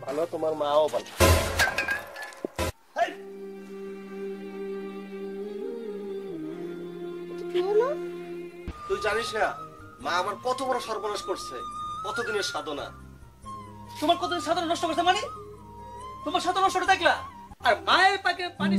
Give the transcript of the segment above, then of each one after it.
ভালো, তোমার মাও ভালো। তুই জানিস না মা আমার কত বড় সর্বনাশ করছে, কতদিনের সাধনা। তোমার কতদিন সাধনা নষ্ট করছে মানে? তোমার সাধনা নষ্ট দেখলা আর মায়ের পাকে পানি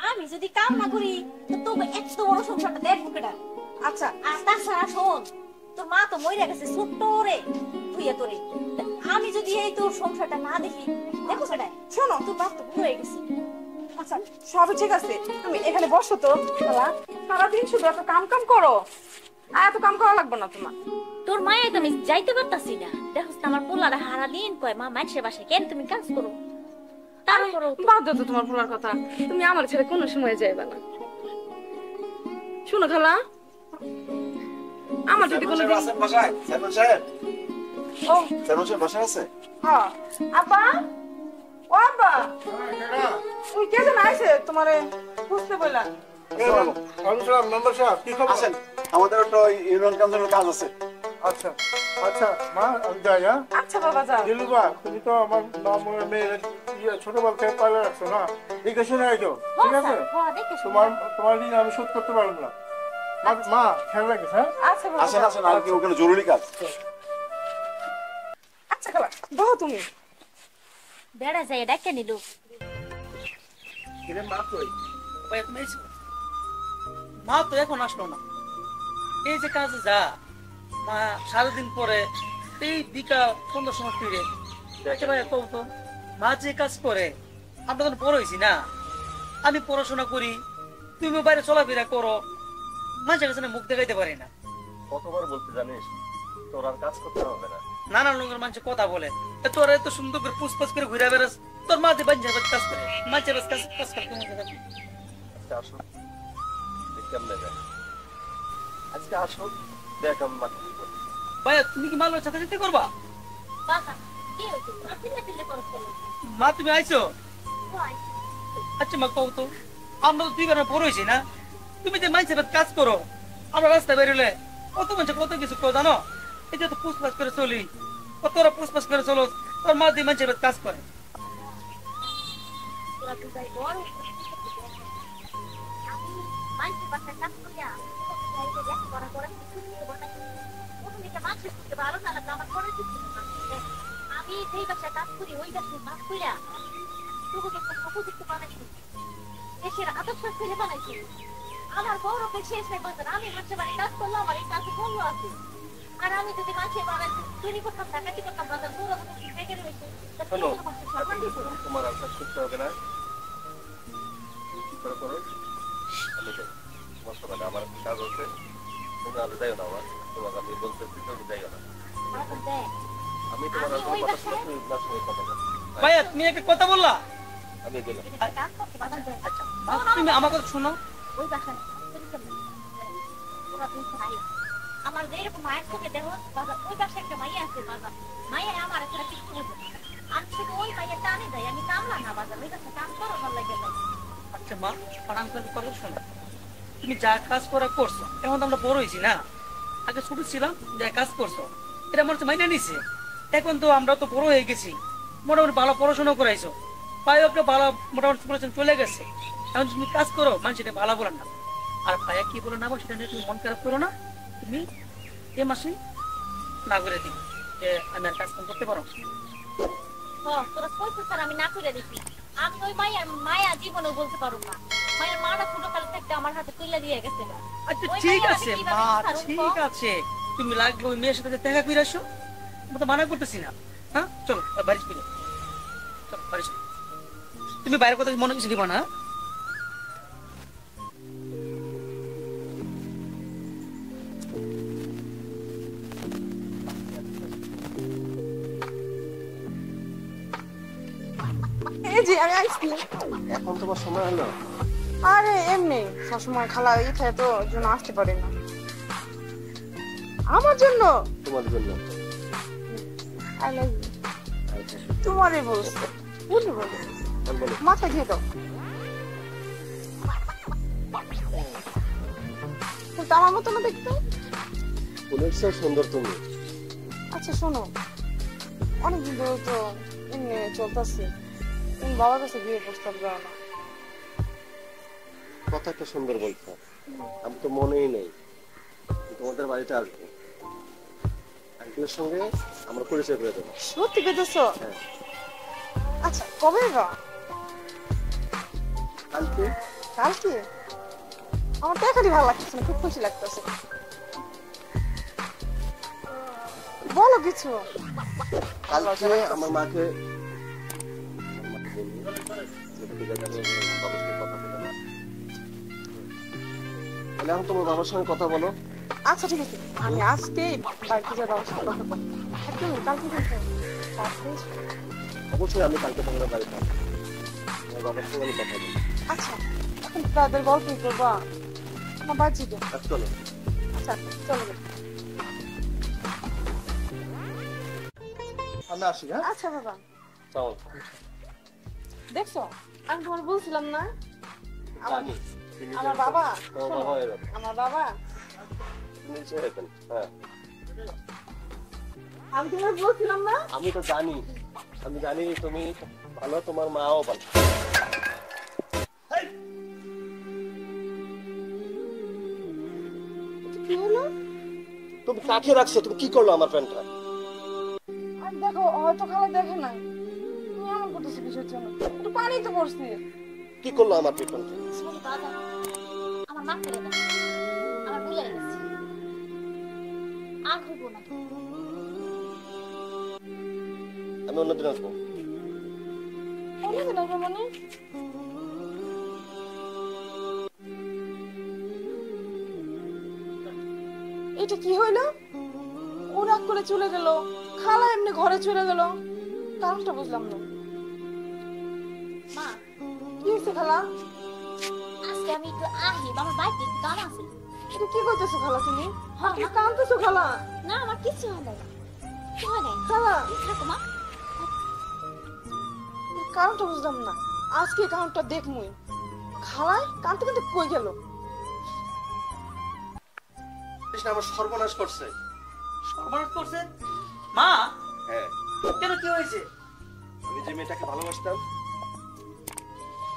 আমি যদি কাম না করি তো এত বড় সংসারটা দেখবো কেডা? আচ্ছা আর তাছাড়া শোন, তোর মা তো মরে গেছে ছোট্ট রে তুইয়া তোরে, আমি যদি এই তোর সংসারটা না দেখি দেখো কেডা? শোনো, তোর বাপ তো বুড়ো হয়ে গেছে। আচ্ছা সবই ঠিক আছে, তুমি এখানে বসো তো। সারাদিন শুধু এত কাম কাম করো, আর এত কাম করা লাগবে না তোমার। তোর মায়ের তো আমি যাইতে পারতাছি না, দেখো আমার পোলারা হারা দিন কয় মা মাইসের বাসায় কেন তুমি কাজ করো। বাদ দাও তো তোমার পোলার কথা, তুমি আমার ছেড়ে কোনো সময় যাইবে না। শুনো খালা, আমার যদি কোনো আব্বা ও আব্বা তুই কে যেন আইছে তোমারে বুঝতে বললাম। আমাদের একটা ইউনিয়ন কাউন্সিলের কাজ আছে। আচ্ছা আচ্ছা মা আমি যাই। হ্যাঁ আচ্ছা বাবা যাও। দিলুবা তুমি তো আমার মামুর মেয়ের ছোটবেলা থেকে পালে রাখছো না, দেখে শুনে আইছো ঠিক আছে? তোমার তোমার ঋণ আমি শোধ করতে পারবো না। মা খেয়াল রাখিস। হ্যাঁ আচ্ছা বাবা আসেন আসেন, আর কি ওখানে জরুরি কাজ। আচ্ছা খালা বহো তুমি। বেড়া যাই ডাকে নিলু মা কই? মা তো এখন আসলো না, এই যে কাজে যা মা সারাদিন পরে এই বিকাল সন্ধ্যার সময় ফিরে একেবারে তো মা যে কাজ করে। আমরা তখন বড় হয়েছি না, আমি পড়াশোনা করি, তুমি বাইরে চলাফেরা করো, মাঝে কাছে মুখ দেখাইতে পারি না। কতবার বলতে জানিস তোর আর কাজ করতে হবে না। নানান লোকের মানুষ কথা বলে তোর এত সুন্দর করে পুষ্পাস করে ঘুরে বেড়াস, তোর মা দিয়ে বাঞ্জা কাজ করে মাঝে কাজ কাজ করতে। আজকে আসো কেমনে দেখ, আজকে আসো দেখ আমি মাটি করি। ভাইয়া তুমি কি মালের সাথে সাথে করবা? মা তুমি আইছো? আচ্ছা মা কও তো, আমরা তো 2 বার পর হয়েছি না, তুমি যে মাইন্সের কাজ করো, আমরা রাস্তায় বেরোলে কত মানুষ কত কিছু করো জানো? এই যে তো পুষ্পাস করে চলি, কতরা পুষ্পাস করে চলো, তোর মা দিয়ে মাইন্সের কাজ করে। আমি যেই বাসায় কাজ করি ওই বাসায় কাজ করিয়া দেশের আদর্শ ছেলে বানাইছি। আমার বড় শেষ নাই বাজার, আমি মানুষের বাড়ি কাজ করলাম, আমার এই কাজে বললো আছে। আর আমি যদি মানুষের বাড়ি তৈরি করতাম ডাকাতি করতাম বাজার পুরো বেগে রয়েছে। তোমার আর কাজ করতে হবে না, করো আমি তোমার সবাই আমার কাজ হচ্ছে, তুমি আর যাইও না। আমার তোমাকে আমি বলতেছি তুমি যাইও না, আমি তোমার ভাইয়া তুমি একটা কথা বললা, আমি গেলাম। তুমি আমার কথা শোনো, আমার যেরকম মায়ের চোখে দেহ ওই পাশে একটা মাইয়া আছে বাবা, মাইয়া আমার একটা কিছু আমি শুধু ওই মাইয়া টানে যাই, আমি কামলা না বাজার ওই কাছে কাম করো ভালো লাগে। আচ্ছা মা প্রণাম করে কথা শোনো, তুমি যা কাজ করা করছো, এখন তো আমরা বড় হয়েছি না, আগে ছোট ছিলাম যা কাজ করছো এটা মনে হচ্ছে মাইনে নিছে, এখন তো আমরা তো বড় হয়ে গেছি, মোটামুটি ভালো পড়াশোনা করাইছো, পায়ে একটা ভালো মোটামুটি বলেছেন চলে গেছে, এখন তুমি কাজ করো, মানুষ এটা ভালো বলেন না। আর পায়ে কি বলে না বল সেটা নিয়ে তুমি মন খারাপ করো না। তুমি এ মাসে না করে দিই যে আমি আর কাজ কাম করতে পারো। তোরা কইতে স্যার আমি না করে দিছি। আমি ওই মায়ের মায়া জীবনে বলতে পারবো না। মায়ের মাটা ছোটকাল থেকে আমার হাতে তুলে দিয়ে গেছে। আচ্ছা ঠিক আছে মা, ঠিক আছে, তুমি লাগলে ওই মেয়ের সাথে দেখা করে আসো, আমি তো মানা করতেছি না। হ্যাঁ চলো বাড়ি চলো, চলো বাড়ি চলো। তুমি বাইরের কথা মনে কিছু দিবা না। এই যে আমি আসছি। এখন তোমার সময় হলো? আরে এমনি সবসময় খালা ইচ্ছে তো জন্য আসতে পারে না। আমার জন্য? তোমার জন্য। I love you. তোমারই বলছে, বলি বলি মাথা দিয়ে দাও। কিন্তু আমার মতো না দেখতে। ফুলের চেয়ে সুন্দর তুমি। আচ্ছা শোনো, অনেকদিন ধরে তো এমনি চলতেছে, তুমি বাবার কাছে বিয়ে প্রস্তাব দাও না। কথা একটা সুন্দর বলছো, আমি তো মনেই নেই তোমাদের বাড়িতে আসবো, আঙ্কেলের সঙ্গে আমরা পরিচয় করে দেবো। সত্যি পেতেছ? হ্যাঁ। আচ্ছা কবে বা? কালকে। কালকে? আমার তো এখানে ভালো লাগতেছে না, খুব খুশি লাগতেছে। বলো কিছু। কালকে আমার মাকে এখন তোমার বাবার সঙ্গে কথা বলো। আচ্ছা ঠিক আছে, আমি আজকে বাড়িতে যাবো, বাবার সাথে কথা বলবো। একদম কালকে কিন্তু অবশ্যই আমি কালকে তোমাদের বাড়িতে আসবো, তোমার বাবার সঙ্গে আমি কথা বলবো। আচ্ছা এখন তাদের গল্পই করবা, আমার বাজি তো। চলো। আচ্ছা চলো। আমি আসি। হ্যাঁ আচ্ছা বাবা। চলো। দেখছো আমি তোমার বলছিলাম না জানি। আমার বাবা, তোমার শোনো, বাবা এরকম। আমার বাবা নিচে এরকম। হ্যাঁ আমি তোমার বলছিলাম না। আমি তো জানি, আমি জানি তুমি ভালো, তোমার মাও ভালো। কি হলো? তুমি কাকে রাখছো? তুমি কি করলো আমার প্যান্টটা? আর দেখো হয়তো খালা দেখে নাই, তুমি এমন করতেছো কিসের জন্য? একটু পানি তো পড়ছি। কি করলো আমার প্যান্টটা? সরি বাবা, আমার মাফ করে দাও, আমার ভুল হয়ে গেছে, আর হইব না। আমি অন্যদিন আসবো। অন্যদিন আসবো মানে? এটা কি হইলো? ও রাগ করে চলে গেল, খালা এমনি ঘরে চলে গেল, কারণটা বুঝলাম না। মা কি হয়েছে খালা? আজকে আমি একটু আহি, আমার বাড়িতে একটু কাম আছে। এটা কি করতেছো খালা তুমি? হ্যাঁ, কি কাঁদতেছো খালা? না আমার কিছু হয় নাই, কিছু হয় নাই। খালা থাকো মা। কারণটা বুঝলাম না, আজকে কারণটা দেখমুই। খালায় কানতে কিন্তু কই গেল? কৃষ্ণ আমার সর্বনাশ করছে। সর্বনাশ করছে? মা হ্যাঁ। কেন, কি হয়েছে? আমি যে মেয়েটাকে ভালোবাসতাম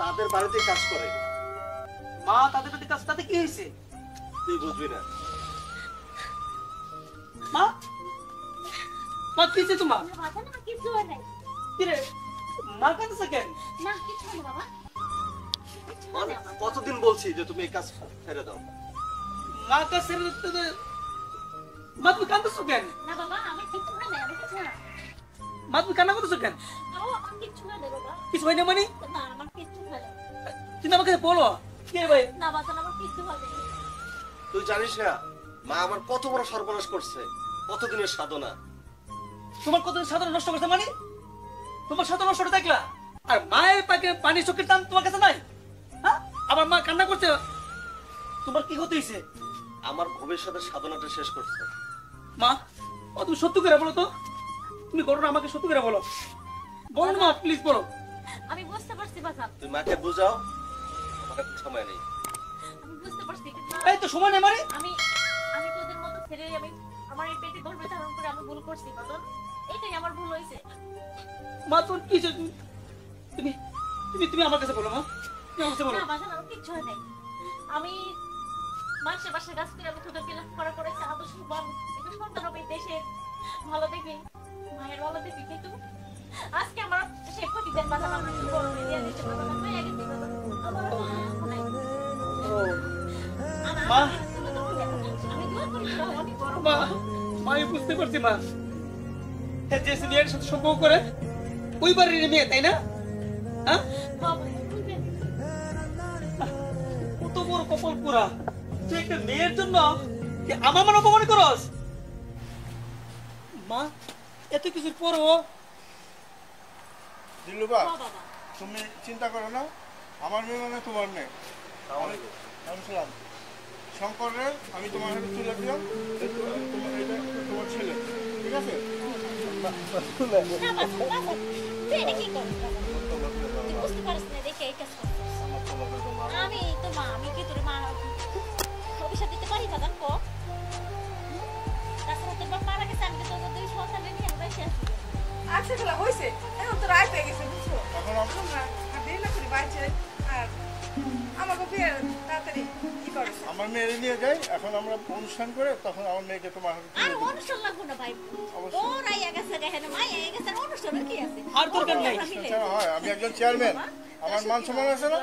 তাদের বাড়িতে কাজ করে। মা তাদের প্রতি কাজ, তাতে কি হয়েছে? তুই বুঝবি না। মা মা কি হয়েছে তোমার? না বাবা, না কিছু হয় নাই। কি রে মা কাঁদছে কেন? না কিছু হয় না বাবা, কিছু হয় আমি না আমার। কতদিন বলছি যে তুমি এই কাজ ছেড়ে দাও। মা কাছে মা তুমি কাঁদছো কেন? না বাবা আমার কিছু হয় নাই, আমি কিছু হয় না। মা তুমি কান্না করতেছো কেন? বাবা আমার কিছু হয় নাই বাবা, কিছু হয় না মানে? না আমার কিছু হয় নাই। তুমি আমাকে বলো কে ভাই? না বাবা আমার কিছু হয় নাই। তুই জানিস না মা আমার কত বড় সর্বনাশ করছে, কতদিনের সাধনা। তোমার কত সাধারণ নষ্ট করছে মানে? তোমার সাধারণ নষ্ট দেখলা, আর মায়ের পাকে পানি চোখের দাম তোমার কাছে নাই? হ্যাঁ আমার মা কান্না করছে, তোমার কি ক্ষতি হয়েছে? আমার ভবিষ্যতের সাধনাটা শেষ করছে। মা ও তুমি সত্যি করে বলো তো, তুমি ঘটনা আমাকে সত্যি করে বলো, বলো না মা প্লিজ বলো। আমি বুঝতে পারছি বাবা, তুই মাকে বুঝাও, আমার এখন সময় নেই। আমি বুঝতে পারছি, কিন্তু এই তো সময় নেই মানে? আমি আমি তোদের মতো ছেড়ে আমি আমার এই পেটে গর্ভে ধারণ করে আমি ভুল করছি বাবা, এটাই আমার ভুল হয়েছে। মা তোর কি হয়েছে? তুমি তুমি আমার কাছে বলো মা, তুমি আমার কাছে বলো। না বাজান আমার কিচ্ছু হয় নাই। আমি মানুষের বাসায় কাজ করে আমি তোদেরকে লেখাপড়া করেছি আদর্শ একটু সন্তান হবে দেশের ভালো দেখবি মায়ের ভালো দেখবি কিন্তু আজকে আমার সে প্রতিদিন বাজান আমার বড় হয়ে দিয়ে দিচ্ছে বাজান আমার মায়ের দিকে আমার নাই মা আমি দোয়া করি তোরা অনেক বড় মা মা আমি বুঝতে পারছি মা, হ্যাঁ যে মেয়ের সাথে সম্পর্ক করে ওই বাড়ির মেয়ে তাই না? হ্যাঁ বাবা বুঝবেন কত বড় কপাল পুরা, তুই একটা মেয়ের জন্য কি আমার মান অপমান করস? মা এত কিছুর পরও দিলুবা বাবা তুমি চিন্তা করো না, আমার মেয়ে মানে তোমার মেয়ে। আমি সালাম শঙ্করের আমি তোমার হাতে তুলে দিলাম, এটা তোমার ছেলে, ঠিক আছে? না বাবা তুই এটা কি করছিস তুই বুঝতে পারিস না দেখে এই কাজ করছিস আমি তো মা আমি কি তোর মা অভিশাপ দিতে পারি বাবা কো তাছাড়া তোর বাপ মারা গেছে আমি তো তোর দুই সন্তানের নিয়ে বেঁচে আছি আচ্ছা খেলা হয়েছে, এখন তো রাত হয়ে গেছে বুঝছো। এখন আমরা আর দেরি না করি বাইরে আর আমাকে বিয়ে তাড়াতাড়ি কি করো। আমার মেয়েরে নিয়ে যাই, এখন আমরা অনুষ্ঠান করে তখন আমার মেয়েকে তোমার হাতে তুলে আর দেবো। অনুষ্ঠান লাগবো না ভাই অবশ্যই। ওর আইয়া গেছে দেখেন মাই আইয়া গেছে আর অনুষ্ঠানের কি আছে আর দরকার নাই। অনুষ্ঠান ছাড়া হয়? আমি একজন চেয়ারম্যান, আমার মান সম্মান আছে না?